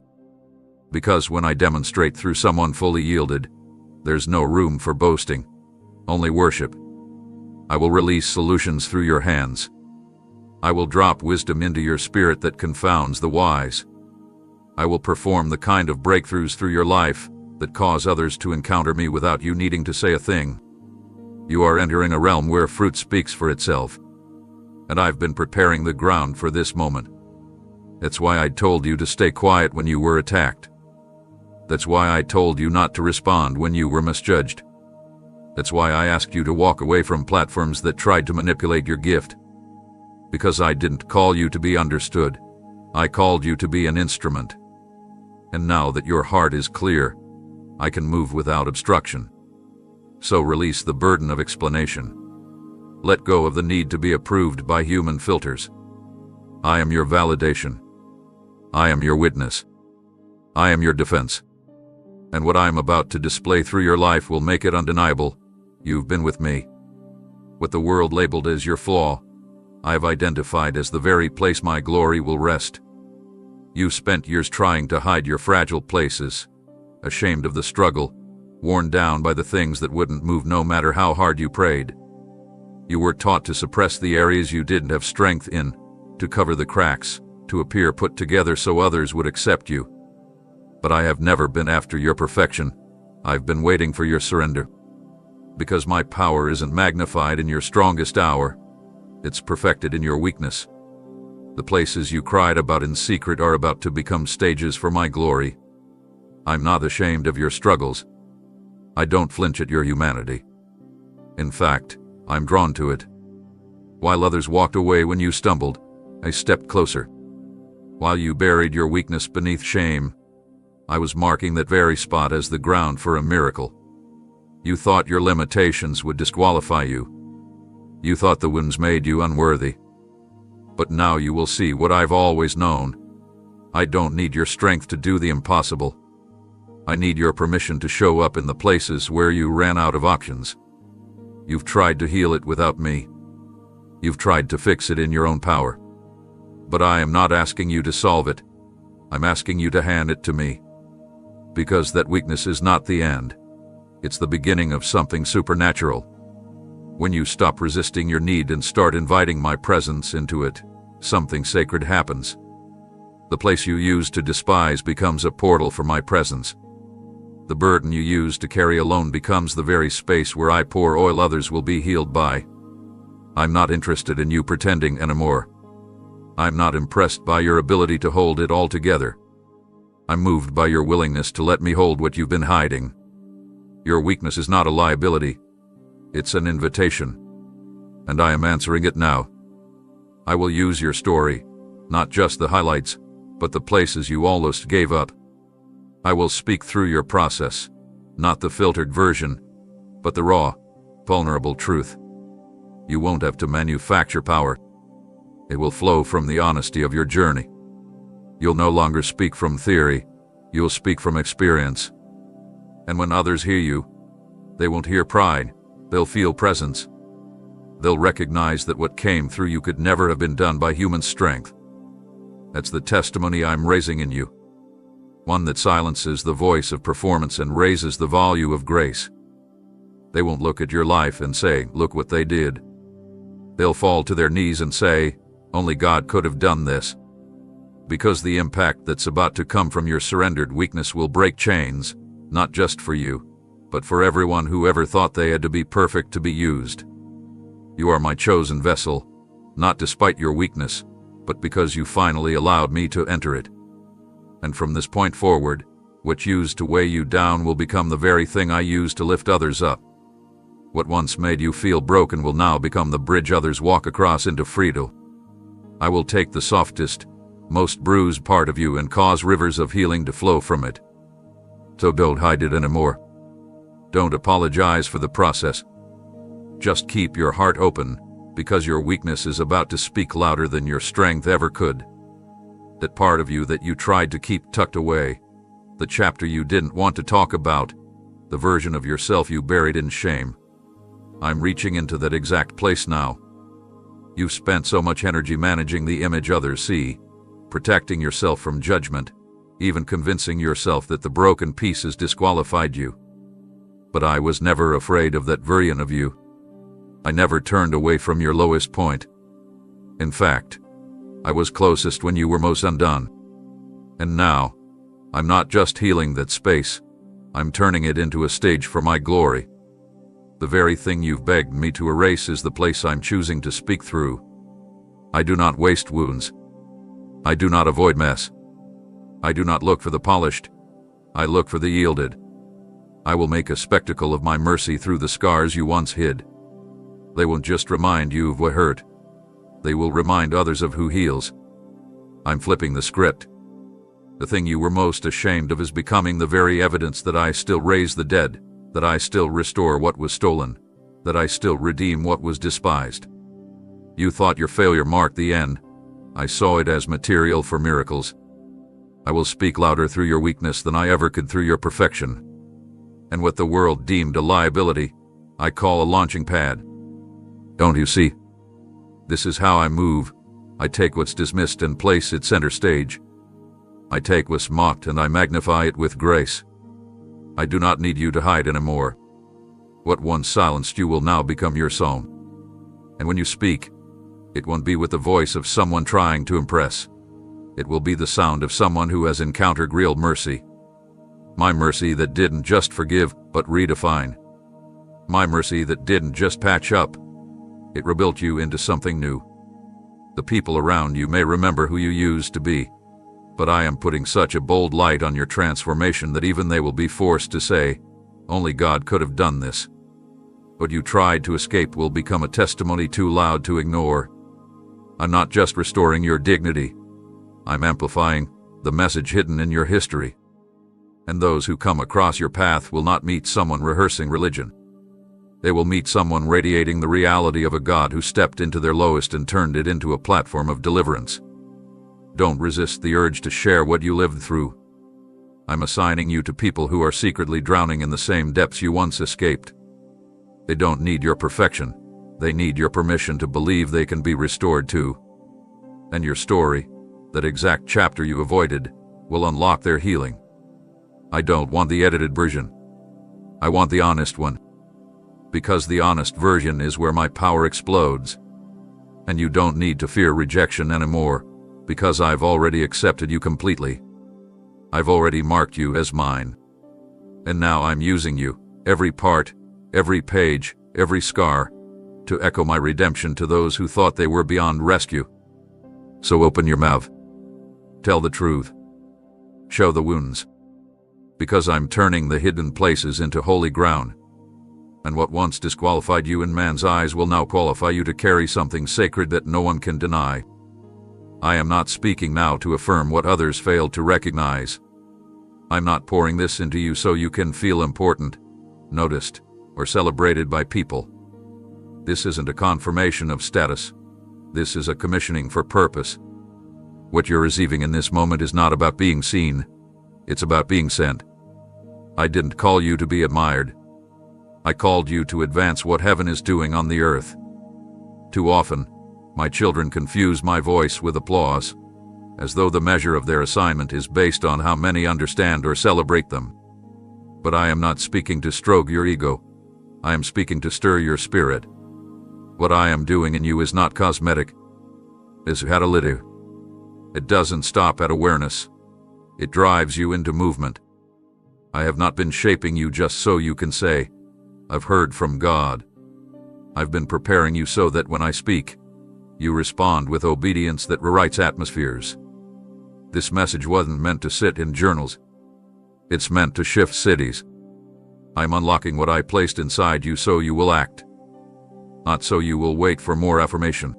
Because when I demonstrate through someone fully yielded, there's no room for boasting, only worship. I will release solutions through your hands. I will drop wisdom into your spirit that confounds the wise. I will perform the kind of breakthroughs through your life that cause others to encounter me without you needing to say a thing. You are entering a realm where fruit speaks for itself. And I've been preparing the ground for this moment. That's why I told you to stay quiet when you were attacked. That's why I told you not to respond when you were misjudged. That's why I asked you to walk away from platforms that tried to manipulate your gift. Because I didn't call you to be understood. I called you to be an instrument. And now that your heart is clear, I can move without obstruction. So release the burden of explanation. Let go of the need to be approved by human filters. I am your validation. I am your witness. I am your defense. And what I am about to display through your life will make it undeniable. You've been with me. What the world labeled as your flaw, I have identified as the very place my glory will rest. You spent years trying to hide your fragile places, ashamed of the struggle, worn down by the things that wouldn't move no matter how hard you prayed. You were taught to suppress the areas you didn't have strength in, to cover the cracks, to appear put together so others would accept you. But I have never been after your perfection. I've been waiting for your surrender. Because my power isn't magnified in your strongest hour, it's perfected in your weakness. The places you cried about in secret are about to become stages for my glory. I'm not ashamed of your struggles. I don't flinch at your humanity. In fact, I'm drawn to it. While others walked away when you stumbled, I stepped closer. While you buried your weakness beneath shame, I was marking that very spot as the ground for a miracle. You thought your limitations would disqualify you. You thought the wounds made you unworthy. But now you will see what I've always known. I don't need your strength to do the impossible. I need your permission to show up in the places where you ran out of options. You've tried to heal it without me. You've tried to fix it in your own power. But I am not asking you to solve it. I'm asking you to hand it to me. Because that weakness is not the end. It's the beginning of something supernatural. When you stop resisting your need and start inviting my presence into it, something sacred happens. The place you used to despise becomes a portal for my presence. The burden you used to carry alone becomes the very space where I pour oil others will be healed by. I'm not interested in you pretending anymore. I'm not impressed by your ability to hold it all together. I'm moved by your willingness to let me hold what you've been hiding. Your weakness is not a liability. It's an invitation. And I am answering it now. I will use your story, not just the highlights, but the places you almost gave up. I will speak through your process, not the filtered version, but the raw, vulnerable truth. You won't have to manufacture power. It will flow from the honesty of your journey. You'll no longer speak from theory, you'll speak from experience. And when others hear you, they won't hear pride, they'll feel presence. They'll recognize that what came through you could never have been done by human strength. That's the testimony I'm raising in you. One that silences the voice of performance and raises the volume of grace. They won't look at your life and say, "Look what they did." They'll fall to their knees and say, "Only God could have done this." Because the impact that's about to come from your surrendered weakness will break chains, not just for you, but for everyone who ever thought they had to be perfect to be used. You are my chosen vessel, not despite your weakness, but because you finally allowed me to enter it. And from this point forward, what used to weigh you down will become the very thing I use to lift others up. What once made you feel broken will now become the bridge others walk across into freedom. I will take the softest, most bruised part of you and cause rivers of healing to flow from it. So don't hide it anymore. Don't apologize for the process. Just keep your heart open, because your weakness is about to speak louder than your strength ever could. That part of you that you tried to keep tucked away, the chapter you didn't want to talk about, the version of yourself you buried in shame. I'm reaching into that exact place now. You've spent so much energy managing the image others see, protecting yourself from judgment, even convincing yourself that the broken pieces disqualified you. But I was never afraid of that version of you. I never turned away from your lowest point. In fact, I was closest when you were most undone. And now, I'm not just healing that space, I'm turning it into a stage for my glory. The very thing you've begged me to erase is the place I'm choosing to speak through. I do not waste wounds. I do not avoid mess. I do not look for the polished. I look for the yielded. I will make a spectacle of my mercy through the scars you once hid. They won't just remind you of what hurt. They will remind others of who heals. I'm flipping the script. The thing you were most ashamed of is becoming the very evidence that I still raise the dead, that I still restore what was stolen. that I still redeem what was despised. You thought your failure marked the end. I saw it as material for miracles. I will speak louder through your weakness than I ever could through your perfection. And what the world deemed a liability, I call a launching pad. Don't you see? This is how I move. I take what's dismissed and place it center stage. I take what's mocked and I magnify it with grace. I do not need you to hide anymore. What once silenced you will now become your song. And when you speak, it won't be with the voice of someone trying to impress. It will be the sound of someone who has encountered real mercy. My mercy that didn't just forgive, but redefine. My mercy that didn't just patch up. It rebuilt you into something new. The people around you may remember who you used to be, but I am putting such a bold light on your transformation that even they will be forced to say, only God could have done this. What you tried to escape will become a testimony too loud to ignore. I'm not just restoring your dignity. I'm amplifying the message hidden in your history. And those who come across your path will not meet someone rehearsing religion. They will meet someone radiating the reality of a God who stepped into their lowest and turned it into a platform of deliverance. Don't resist the urge to share what you lived through. I'm assigning you to people who are secretly drowning in the same depths you once escaped. They don't need your perfection. They need your permission to believe they can be restored too. And your story, that exact chapter you avoided, will unlock their healing. I don't want the edited version. I want the honest one. Because the honest version is where my power explodes. And you don't need to fear rejection anymore, because I've already accepted you completely. I've already marked you as mine. And now I'm using you, every part, every page, every scar, to echo my redemption to those who thought they were beyond rescue. So open your mouth. Tell the truth. Show the wounds. Because I'm turning the hidden places into holy ground. And what once disqualified you in man's eyes will now qualify you to carry something sacred that no one can deny. I am not speaking now to affirm what others failed to recognize. I'm not pouring this into you so you can feel important, noticed, or celebrated by people. This isn't a confirmation of status. This is a commissioning for purpose. What you're receiving in this moment is not about being seen. It's about being sent. I didn't call you to be admired. I called you to advance what heaven is doing on the earth. Too often, my children confuse my voice with applause, as though the measure of their assignment is based on how many understand or celebrate them. But I am not speaking to stroke your ego. I am speaking to stir your spirit. What I am doing in you is not cosmetic. It's catalytic. It doesn't stop at awareness. It drives you into movement. I have not been shaping you just so you can say, I've heard from God. I've been preparing you so that when I speak, you respond with obedience that rewrites atmospheres. This message wasn't meant to sit in journals. It's meant to shift cities. I'm unlocking what I placed inside you so you will act, not so you will wait for more affirmation.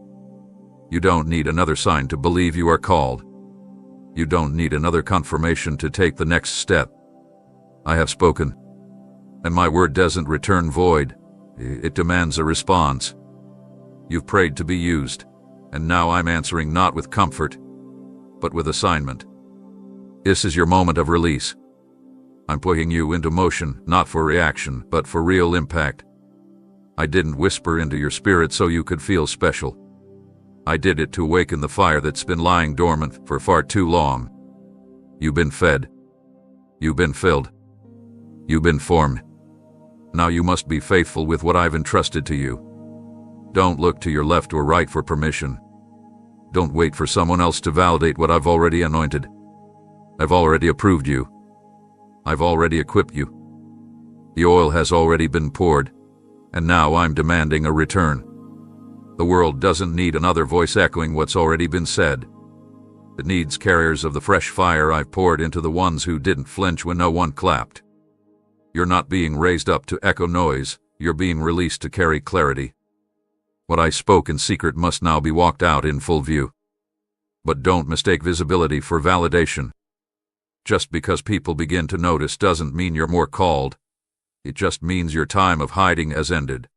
You don't need another sign to believe you are called. You don't need another confirmation to take the next step. I have spoken, and my word doesn't return void. It demands a response. You've prayed to be used, and now I'm answering not with comfort, but with assignment. This is your moment of release. I'm putting you into motion, not for reaction, but for real impact. I didn't whisper into your spirit so you could feel special. I did it to awaken the fire that's been lying dormant for far too long. You've been fed. You've been filled. You've been formed. Now you must be faithful with what I've entrusted to you. Don't look to your left or right for permission. Don't wait for someone else to validate what I've already anointed. I've already approved you. I've already equipped you. The oil has already been poured, and now I'm demanding a return. The world doesn't need another voice echoing what's already been said. It needs carriers of the fresh fire I've poured into the ones who didn't flinch when no one clapped. You're not being raised up to echo noise, you're being released to carry clarity. What I spoke in secret must now be walked out in full view. But don't mistake visibility for validation. Just because people begin to notice doesn't mean you're more called. It just means your time of hiding has ended.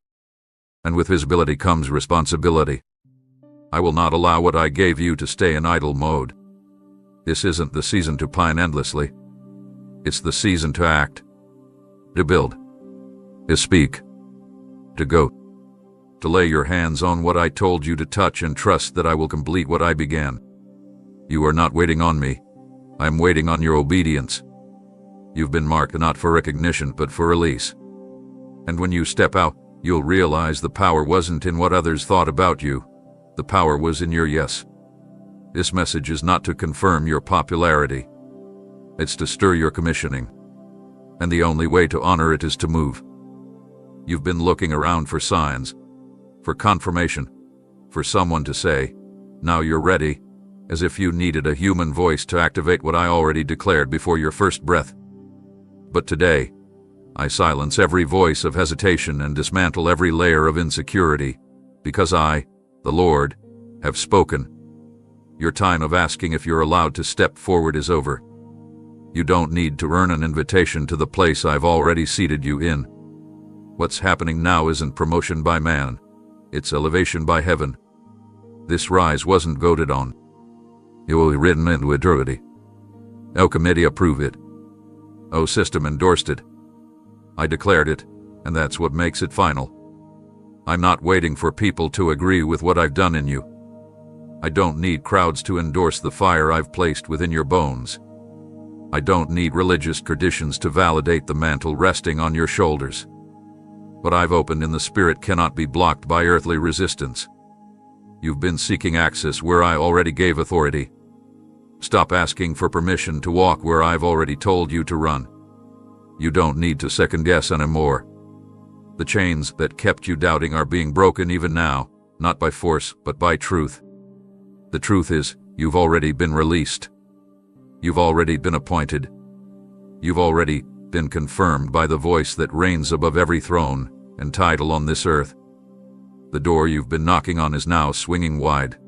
And with visibility comes responsibility. I will not allow what I gave you to stay in idle mode. This isn't the season to pine endlessly. It's the season to act, to build, to speak, to go, to lay your hands on what I told you to touch and trust that I will complete what I began. You are not waiting on me. I am waiting on your obedience. You've been marked not for recognition but for release. And when you step out, you'll realize the power wasn't in what others thought about you. The power was in your yes. This message is not to confirm your popularity. It's to stir your commissioning. And the only way to honor it is to move. You've been looking around for signs, for confirmation, for someone to say, "Now you're ready," as if you needed a human voice to activate what I already declared before your first breath. But today, I silence every voice of hesitation and dismantle every layer of insecurity, because I, the Lord, have spoken. Your time of asking if you're allowed to step forward is over. You don't need to earn an invitation to the place I've already seated you in. What's happening now isn't promotion by man. It's elevation by heaven. This rise wasn't voted on. It will be written into eternity. No committee approved it. No system endorsed it. I declared it, and that's what makes it final. I'm not waiting for people to agree with what I've done in you. I don't need crowds to endorse the fire I've placed within your bones. I don't need religious traditions to validate the mantle resting on your shoulders. What I've opened in the Spirit cannot be blocked by earthly resistance. You've been seeking access where I already gave authority. Stop asking for permission to walk where I've already told you to run. You don't need to second guess anymore. The chains that kept you doubting are being broken even now, not by force, but by truth. The truth is, you've already been released. You've already been appointed. You've already been confirmed by the voice that reigns above every throne and title on this earth. The door you've been knocking on is now swinging wide.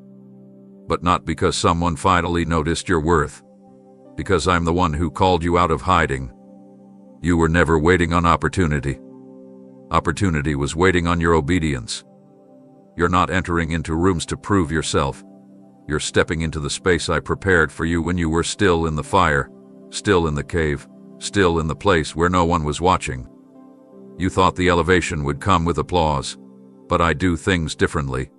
But not because someone finally noticed your worth. Because I'm the one who called you out of hiding. You were never waiting on opportunity. Opportunity was waiting on your obedience. You're not entering into rooms to prove yourself. You're stepping into the space I prepared for you when you were still in the fire, still in the cave, still in the place where no one was watching. You thought the elevation would come with applause, but I do things differently.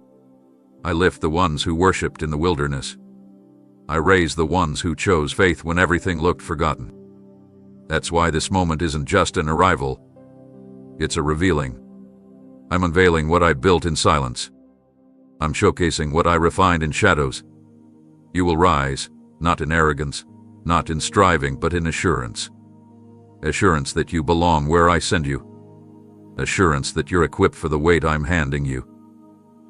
I lift the ones who worshipped in the wilderness. I raise the ones who chose faith when everything looked forgotten. That's why this moment isn't just an arrival. It's a revealing. I'm unveiling what I built in silence. I'm showcasing what I refined in shadows. You will rise, not in arrogance, not in striving, but in assurance. Assurance that you belong where I send you. Assurance that you're equipped for the weight I'm handing you.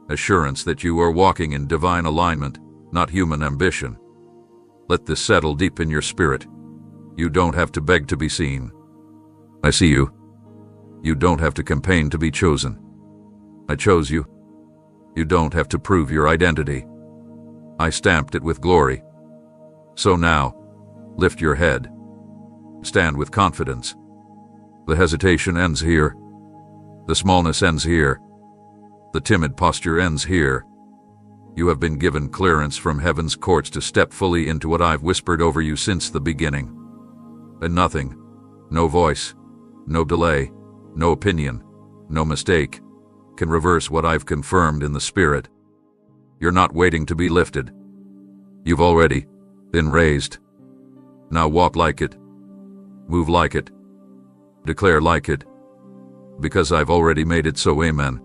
Assurance that you are walking in divine alignment, not human ambition. Let this settle deep in your spirit. You don't have to beg to be seen. I see you. You don't have to campaign to be chosen. I chose you. You don't have to prove your identity. I stamped it with glory. So now, lift your head. Stand with confidence. The hesitation ends here. The smallness ends here. The timid posture ends here. You have been given clearance from heaven's courts to step fully into what I've whispered over you since the beginning. And nothing, no voice, no delay, no opinion, no mistake, can reverse what I've confirmed in the Spirit. You're not waiting to be lifted. You've already been raised. Now walk like it. Move like it. Declare like it. Because I've already made it so, amen.